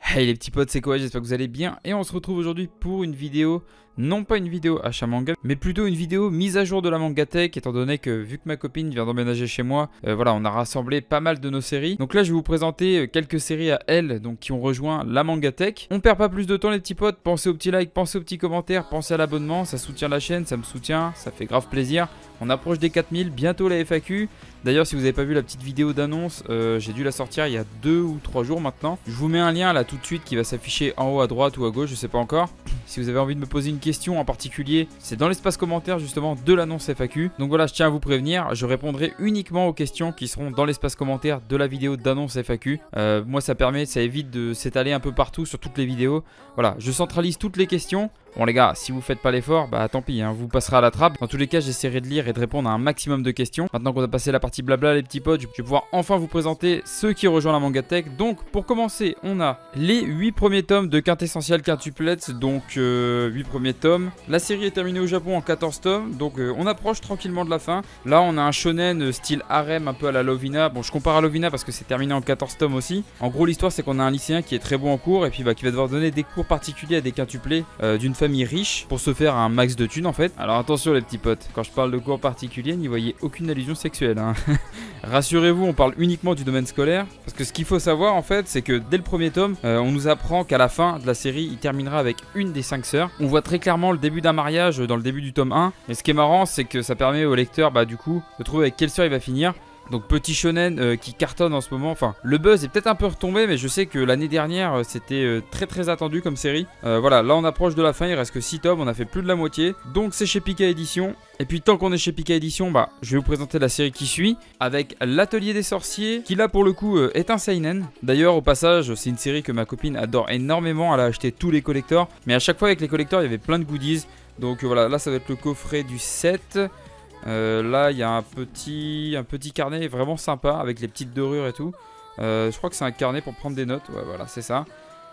Hey les petits potes, c'est quoi? J'espère que vous allez bien et on se retrouve aujourd'hui pour une vidéo, non pas une vidéo achat manga, mais plutôt une vidéo mise à jour de la Mangatech, étant donné que vu que ma copine vient d'emménager chez moi, voilà, on a rassemblé pas mal de nos séries. Donc là je vais vous présenter quelques séries à elle, donc qui ont rejoint la Mangatech. On perd pas plus de temps les petits potes, pensez aux petits likes, pensez aux petits commentaires, pensez à l'abonnement, ça soutient la chaîne, ça me soutient, ça fait grave plaisir. On approche des 4000, bientôt la FAQ. D'ailleurs, si vous n'avez pas vu la petite vidéo d'annonce, j'ai dû la sortir il y a 2 ou 3 jours maintenant. Je vous mets un lien là tout de suite qui va s'afficher en haut à droite ou à gauche, je sais pas encore. Si vous avez envie de me poser une question en particulier, c'est dans l'espace commentaire justement de l'annonce FAQ. Donc voilà, je tiens à vous prévenir, je répondrai uniquement aux questions qui seront dans l'espace commentaire de la vidéo d'annonce FAQ. Moi ça évite de s'étaler un peu partout sur toutes les vidéos. Voilà, je centralise toutes les questions. Bon les gars, si vous faites pas l'effort, bah tant pis, hein, vous passerez à la trappe. Dans tous les cas, j'essaierai de lire et de répondre à un maximum de questions. Maintenant qu'on a passé la partie blabla les petits potes, je vais pouvoir enfin vous présenter ceux qui rejoignent la Mangatech. Donc pour commencer, on a les 8 premiers tomes de Quintessential Quintuplets, donc 8 premiers tomes. La série est terminée au Japon en 14 tomes, donc on approche tranquillement de la fin. Là on a un shonen style harem un peu à la Lovina. Bon je compare à Lovina parce que c'est terminé en 14 tomes aussi. En gros l'histoire c'est qu'on a un lycéen qui est très bon en cours et puis qui va devoir donner des cours particuliers à des quintuplés d'une famille riche pour se faire un max de thunes en fait. Alors attention les petits potes, quand je parle de cours particuliers, n'y voyez aucune allusion sexuelle hein. Rassurez-vous, on parle uniquement du domaine scolaire parce que ce qu'il faut savoir en fait c'est que dès le premier tome on nous apprend qu'à la fin de la série il terminera avec une des 5 sœurs. On voit très clairement le début d'un mariage dans le début du tome 1 et ce qui est marrant c'est que ça permet au lecteur du coup de trouver avec quelle sœur il va finir. Donc petit shonen qui cartonne en ce moment, enfin le buzz est peut-être un peu retombé mais je sais que l'année dernière c'était très attendu comme série. Voilà, là on approche de la fin, il reste que 6 tomes, on a fait plus de la moitié. Donc c'est chez Pika Édition. Et puis tant qu'on est chez Pika Édition, je vais vous présenter la série qui suit avec l'Atelier des Sorciers qui là pour le coup est un seinen. D'ailleurs au passage c'est une série que ma copine adore énormément, elle a acheté tous les collectors. Mais à chaque fois avec les collectors il y avait plein de goodies. Donc voilà, là ça va être le coffret du 7. Là il y a un petit carnet vraiment sympa avec les petites dorures et tout. Je crois que c'est un carnet pour prendre des notes. Ouais voilà c'est ça.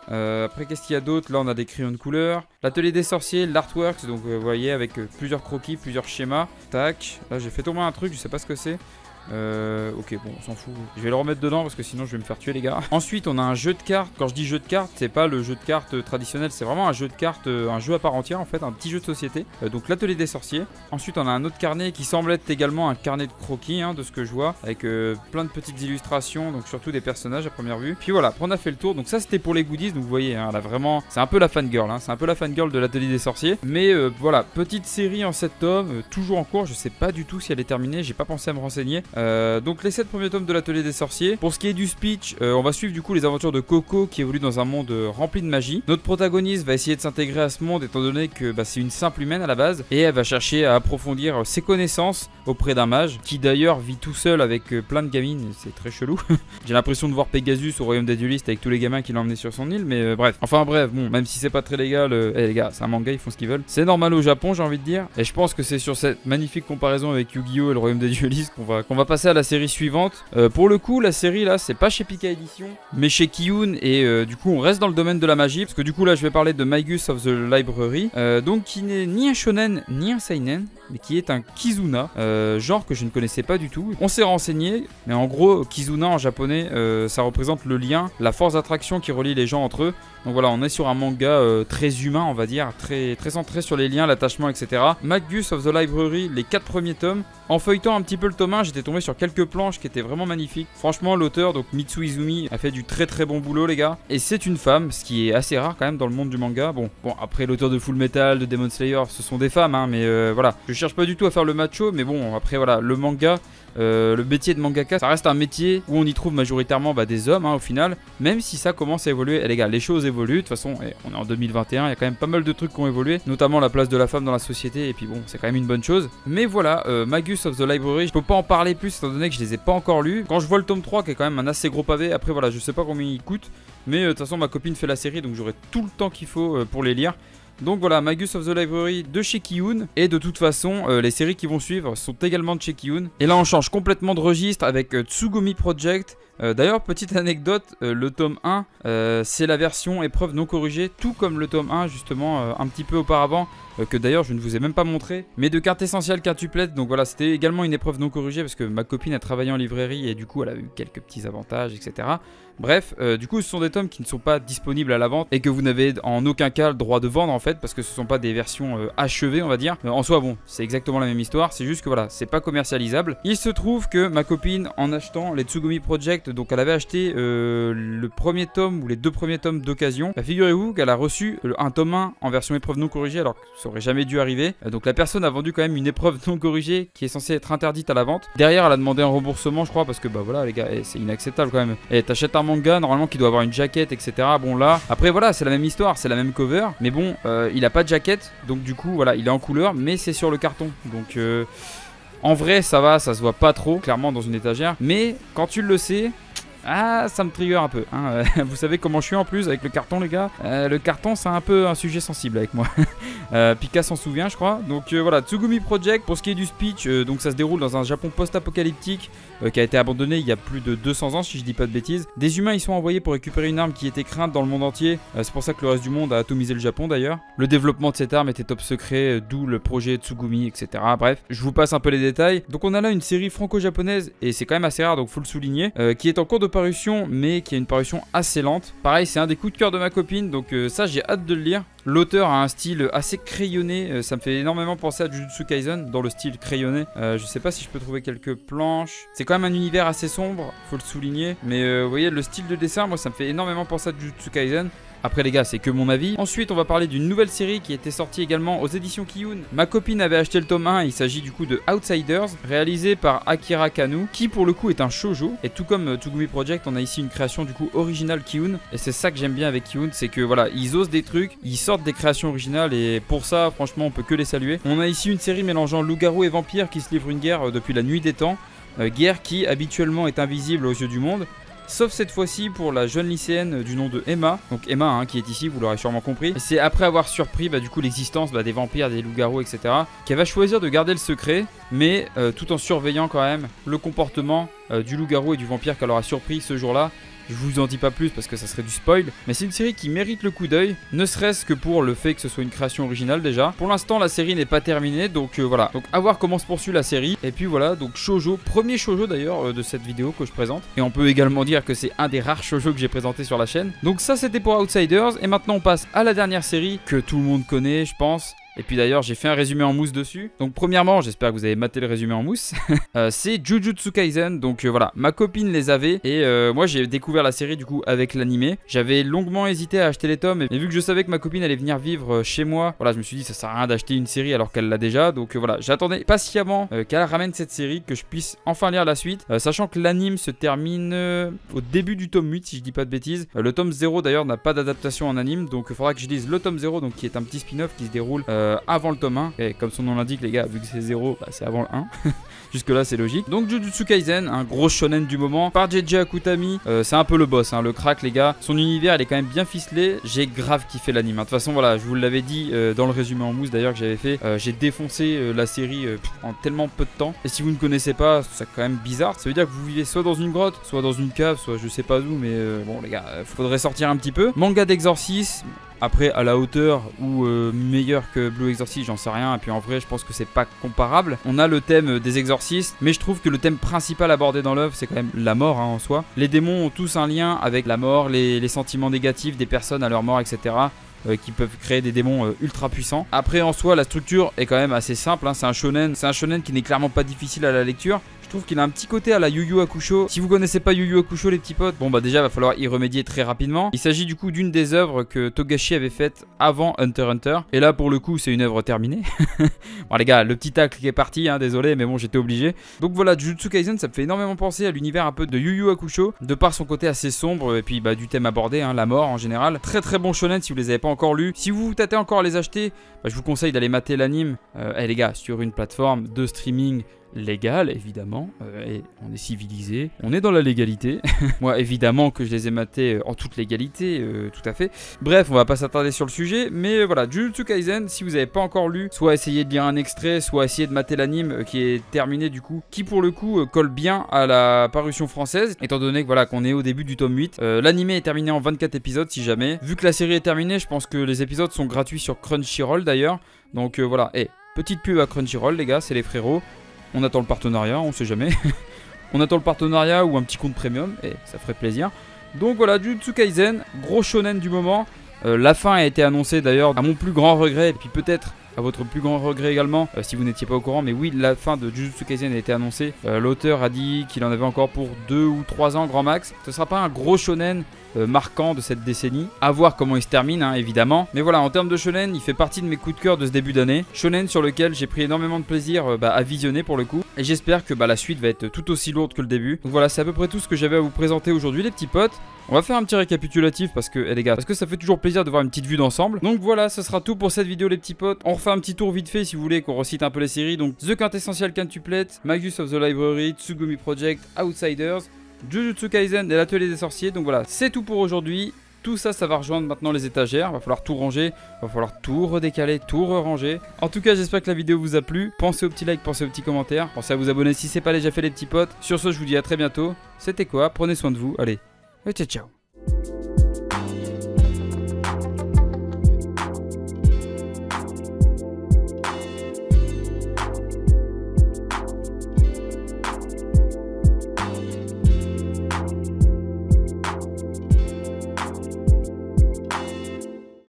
Après qu'est-ce qu'il y a d'autre? Là on a des crayons de couleur. L'Atelier des Sorciers, l'Artworks. Donc vous voyez avec plusieurs croquis, plusieurs schémas. Tac. Là j'ai fait tomber un truc, je sais pas ce que c'est. Ok bon on s'en fout. Je vais le remettre dedans parce que sinon je vais me faire tuer les gars. Ensuite on a un jeu de cartes. Quand je dis jeu de cartes c'est pas le jeu de cartes traditionnel, c'est vraiment un jeu de cartes, un jeu à part entière en fait, un petit jeu de société. Donc l'Atelier des Sorciers. Ensuite on a un autre carnet qui semble être également un carnet de croquis de ce que je vois, avec plein de petites illustrations, donc surtout des personnages à première vue. Puis voilà, après on a fait le tour. Donc ça c'était pour les goodies. Donc vous voyez là vraiment c'est un peu la fangirl c'est un peu la fangirl de l'Atelier des Sorciers. Mais voilà, petite série en 7 tomes, toujours en cours. Je sais pas du tout si elle est terminée, j'ai pas pensé à me renseigner. Donc les 7 premiers tomes de l'Atelier des Sorciers. Pour ce qui est du speech, on va suivre du coup les aventures de Coco qui évolue dans un monde rempli de magie. Notre protagoniste va essayer de s'intégrer à ce monde étant donné que c'est une simple humaine à la base. Et elle va chercher à approfondir ses connaissances auprès d'un mage qui d'ailleurs vit tout seul avec plein de gamines. C'est très chelou. J'ai l'impression de voir Pegasus au royaume des duelistes avec tous les gamins qu'il a emmenés sur son île. Mais bref, bon, même si c'est pas très légal, les gars, c'est un manga, ils font ce qu'ils veulent. C'est normal au Japon j'ai envie de dire. Et je pense que c'est sur cette magnifique comparaison avec Yu-Gi-Oh et le royaume des duelistes qu'on va passer à la série suivante. Pour le coup la série là c'est pas chez Pika Édition mais chez Kiyun. Et du coup on reste dans le domaine de la magie parce que du coup là je vais parler de Magus of the Library, donc qui n'est ni un shonen ni un seinen mais qui est un Kizuna, genre que je ne connaissais pas du tout. On s'est renseigné mais en gros Kizuna en japonais ça représente le lien, la force d'attraction qui relie les gens entre eux. Donc voilà, on est sur un manga très humain on va dire, très centré sur les liens, l'attachement etc. Magus of the Library, les 4 premiers tomes. En feuilletant un petit peu le tome 1 j'étais tombé sur quelques planches qui étaient vraiment magnifiques. Franchement l'auteur donc Mitsu Izumi a fait du très bon boulot les gars. Et c'est une femme, ce qui est assez rare quand même dans le monde du manga. Bon après l'auteur de Full Metal, de Demon Slayer ce sont des femmes mais voilà. Je cherche pas du tout à faire le macho mais bon après voilà le manga. Le métier de mangaka ça reste un métier où on y trouve majoritairement des hommes au final. Même si ça commence à évoluer les gars, les choses évoluent de toute façon. On est en 2021, il y a quand même pas mal de trucs qui ont évolué, notamment la place de la femme dans la société. Et puis bon c'est quand même une bonne chose. Mais voilà, Magus of the Library, je peux pas en parler plus étant donné que je les ai pas encore lus. Quand je vois le tome 3 qui est quand même un assez gros pavé, après voilà je sais pas combien il coûte. Mais de toute façon ma copine fait la série donc j'aurai tout le temps qu'il faut pour les lire. Donc voilà, Magus of the Library de chez Kiyun. Et de toute façon, les séries qui vont suivre sont également de chez Kiyun. Et là on change complètement de registre avec Tsugumi Project. D'ailleurs, petite anecdote, le tome 1, c'est la version épreuve non corrigée, tout comme le tome 1 justement un petit peu auparavant, que d'ailleurs je ne vous ai même pas montré, mais de quintessentiel quintuplette. Donc voilà, c'était également une épreuve non corrigée parce que ma copine a travaillé en librairie et du coup elle a eu quelques petits avantages, etc. Bref, du coup ce sont des tomes qui ne sont pas disponibles à la vente et que vous n'avez en aucun cas le droit de vendre en fait, parce que ce ne sont pas des versions achevées on va dire. En soi bon, c'est exactement la même histoire, c'est juste que voilà, c'est pas commercialisable. Il se trouve que ma copine, en achetant les Tsugumi Project, donc elle avait acheté le premier tome ou les 2 premiers tomes d'occasion, bah, figurez-vous qu'elle a reçu un tome 1 en version épreuve non corrigée alors que ça aurait jamais dû arriver. Donc la personne a vendu quand même une épreuve non corrigée qui est censée être interdite à la vente. Derrière elle a demandé un remboursement je crois, parce que bah voilà les gars, c'est inacceptable quand même. Et t'achètes un manga normalement qui doit avoir une jaquette, etc. Bon là, après voilà, c'est la même histoire, c'est la même cover, mais bon, il a pas de jaquette, donc du coup voilà, il est en couleur, mais c'est sur le carton. Donc en vrai ça va, ça se voit pas trop clairement dans une étagère, mais quand tu le sais, ah, ça me trigger un peu, hein. Vous savez comment je suis en plus avec le carton les gars. Le carton c'est un peu un sujet sensible avec moi. Pika s'en souvient je crois. Donc voilà, Tsugumi Project, pour ce qui est du speech, donc ça se déroule dans un Japon post-apocalyptique qui a été abandonné il y a plus de 200 ans si je dis pas de bêtises. Des humains ils sont envoyés pour récupérer une arme qui était crainte dans le monde entier. C'est pour ça que le reste du monde a atomisé le Japon d'ailleurs. Le développement de cette arme était top secret, d'où le projet Tsugumi, etc. Bref, je vous passe un peu les détails. Donc on a là une série franco-japonaise, et c'est quand même assez rare donc faut le souligner, qui est en cours de parution, mais qui a une parution assez lente. Pareil, c'est un des coups de cœur de ma copine, donc ça j'ai hâte de le lire. L'auteur a un style assez crayonné, ça me fait énormément penser à Jujutsu Kaisen dans le style crayonné. Je sais pas si je peux trouver quelques planches. C'est quand même un univers assez sombre, faut le souligner, mais vous voyez le style de dessin, moi ça me fait énormément penser à Jujutsu Kaisen. Après les gars, c'est que mon avis. Ensuite on va parler d'une nouvelle série qui était sortie également aux éditions Kiyun. Ma copine avait acheté le tome 1, il s'agit du coup de Outsiders, réalisé par Akira Kanu, qui pour le coup est un shoujo. Et tout comme Tsugumi Project, on a ici une création du coup originale Kiyun. Et c'est ça que j'aime bien avec Kiyun, c'est que voilà, ils osent des trucs, ils sortent des créations originales, et pour ça franchement on peut que les saluer. On a ici une série mélangeant loup-garou et vampire qui se livre une guerre depuis la nuit des temps. Guerre qui habituellement est invisible aux yeux du monde. Sauf cette fois-ci pour la jeune lycéenne du nom de Emma. Donc Emma hein, qui est ici, vous l'aurez sûrement compris. C'est après avoir surpris du coup l'existence des vampires, des loups-garous, etc. qu'elle va choisir de garder le secret, mais tout en surveillant quand même le comportement du loup-garou et du vampire qu'elle aura surpris ce jour-là. Je vous en dis pas plus parce que ça serait du spoil, mais c'est une série qui mérite le coup d'œil, ne serait-ce que pour le fait que ce soit une création originale déjà. Pour l'instant la série n'est pas terminée, donc voilà. Donc à voir comment se poursuit la série. Et puis voilà, donc shoujo, premier shoujo d'ailleurs de cette vidéo que je présente. Et on peut également dire que c'est un des rares shoujo que j'ai présenté sur la chaîne. Donc ça c'était pour Outsiders, et maintenant on passe à la dernière série que tout le monde connaît je pense. Et puis d'ailleurs j'ai fait un résumé en mousse dessus. Donc premièrement, j'espère que vous avez maté le résumé en mousse. C'est Jujutsu Kaisen. Donc voilà, ma copine les avait, et moi j'ai découvert la série du coup avec l'animé. J'avais longuement hésité à acheter les tomes, mais vu que je savais que ma copine allait venir vivre chez moi, voilà, je me suis dit ça sert à rien d'acheter une série alors qu'elle l'a déjà. Donc voilà, j'attendais patiemment qu'elle ramène cette série, que je puisse enfin lire la suite, sachant que l'anime se termine au début du tome 8 si je dis pas de bêtises. Le tome 0 d'ailleurs n'a pas d'adaptation en anime, donc il faudra que je lise le tome 0, donc qui est un petit spin-off qui se déroule avant le tome 1, et comme son nom l'indique les gars, vu que c'est 0, c'est avant le 1. Jusque là c'est logique. Donc Jujutsu Kaisen, un gros shonen du moment, par JJ Akutami, c'est un peu le boss, le crack les gars. Son univers il est quand même bien ficelé, j'ai grave kiffé l'anime. De toute façon voilà, je vous l'avais dit dans le résumé en mousse d'ailleurs que j'avais fait, j'ai défoncé la série en tellement peu de temps. Et si vous ne connaissez pas, c'est quand même bizarre, ça veut dire que vous vivez soit dans une grotte, soit dans une cave, soit je sais pas où, mais bon les gars, faudrait sortir un petit peu. Manga d'exorcisme. Après, à la hauteur ou meilleur que Blue Exorcist, j'en sais rien. Et puis en vrai, je pense que c'est pas comparable. On a le thème des exorcistes, mais je trouve que le thème principal abordé dans l'œuvre, c'est quand même la mort en soi. Les démons ont tous un lien avec la mort, les sentiments négatifs des personnes à leur mort, etc. Qui peuvent créer des démons ultra puissants. Après en soi la structure est quand même assez simple, c'est un shonen qui n'est clairement pas difficile à la lecture. Je trouve qu'il a un petit côté à la Yu Yu Hakusho. Si vous connaissez pas Yu Yu Hakusho les petits potes, bon bah déjà va falloir y remédier très rapidement. Il s'agit du coup d'une des œuvres que Togashi avait faites avant Hunter x Hunter, et là pour le coup c'est une œuvre terminée. Bon les gars, le petit tacle qui est parti, désolé mais bon j'étais obligé. Donc voilà, Jujutsu Kaisen ça me fait énormément penser à l'univers un peu de Yu Yu Hakusho, de par son côté assez sombre et puis du thème abordé, la mort en général. Très très bon shonen si vous les avez pas encore lus. Si vous vous tâtez encore à les acheter, je vous conseille d'aller mater l'anime. Les gars, sur une plateforme de streaming légal évidemment, et on est civilisé, on est dans la légalité. Moi évidemment que je les ai matés en toute légalité, tout à fait. Bref, on va pas s'attarder sur le sujet, mais voilà, Jujutsu Kaisen, si vous n'avez pas encore lu, soit essayez de lire un extrait, soit essayez de mater l'anime qui est terminé du coup, qui pour le coup colle bien à la parution française, étant donné que voilà qu'on est au début du tome 8. L'anime est terminé en 24 épisodes si jamais. Vu que la série est terminée, je pense que les épisodes sont gratuits sur Crunchyroll d'ailleurs. Donc voilà, petite pub à Crunchyroll les gars, c'est les frérots. On attend le partenariat, on sait jamais. On attend le partenariat ou un petit compte premium, et ça ferait plaisir. Donc voilà, Jujutsu Kaisen, gros shonen du moment. La fin a été annoncée d'ailleurs à mon plus grand regret, et puis peut-être à votre plus grand regret également, si vous n'étiez pas au courant. Mais oui, la fin de Jujutsu Kaisen a été annoncée. L'auteur a dit qu'il en avait encore pour 2 ou 3 ans grand max. Ce sera pas un gros shonen marquant de cette décennie. À voir comment il se termine, hein, évidemment. Mais voilà, en termes de shonen, il fait partie de mes coups de cœur de ce début d'année. Shonen sur lequel j'ai pris énormément de plaisir à visionner pour le coup. Et j'espère que la suite va être tout aussi lourde que le début. Donc voilà, c'est à peu près tout ce que j'avais à vous présenter aujourd'hui les petits potes. On va faire un petit récapitulatif parce que, les gars, parce que ça fait toujours plaisir de voir une petite vue d'ensemble. Donc voilà, ce sera tout pour cette vidéo les petits potes. On refait un petit tour vite fait si vous voulez qu'on recite un peu les séries. Donc The Quintessential Quintuplet, Magus of the Library, Tsugumi Project, Outsiders, Jujutsu Kaisen et l'Atelier des Sorciers. Donc voilà, c'est tout pour aujourd'hui. Tout ça, ça va rejoindre maintenant les étagères. Va falloir tout ranger, va falloir tout redécaler, tout re-ranger. En tout cas, j'espère que la vidéo vous a plu. Pensez aux petits likes, pensez aux petits commentaires. Pensez à vous abonner si c'est pas déjà fait les petits potes. Sur ce, je vous dis à très bientôt. C'était quoi? Prenez soin de vous. Allez, ciao ciao.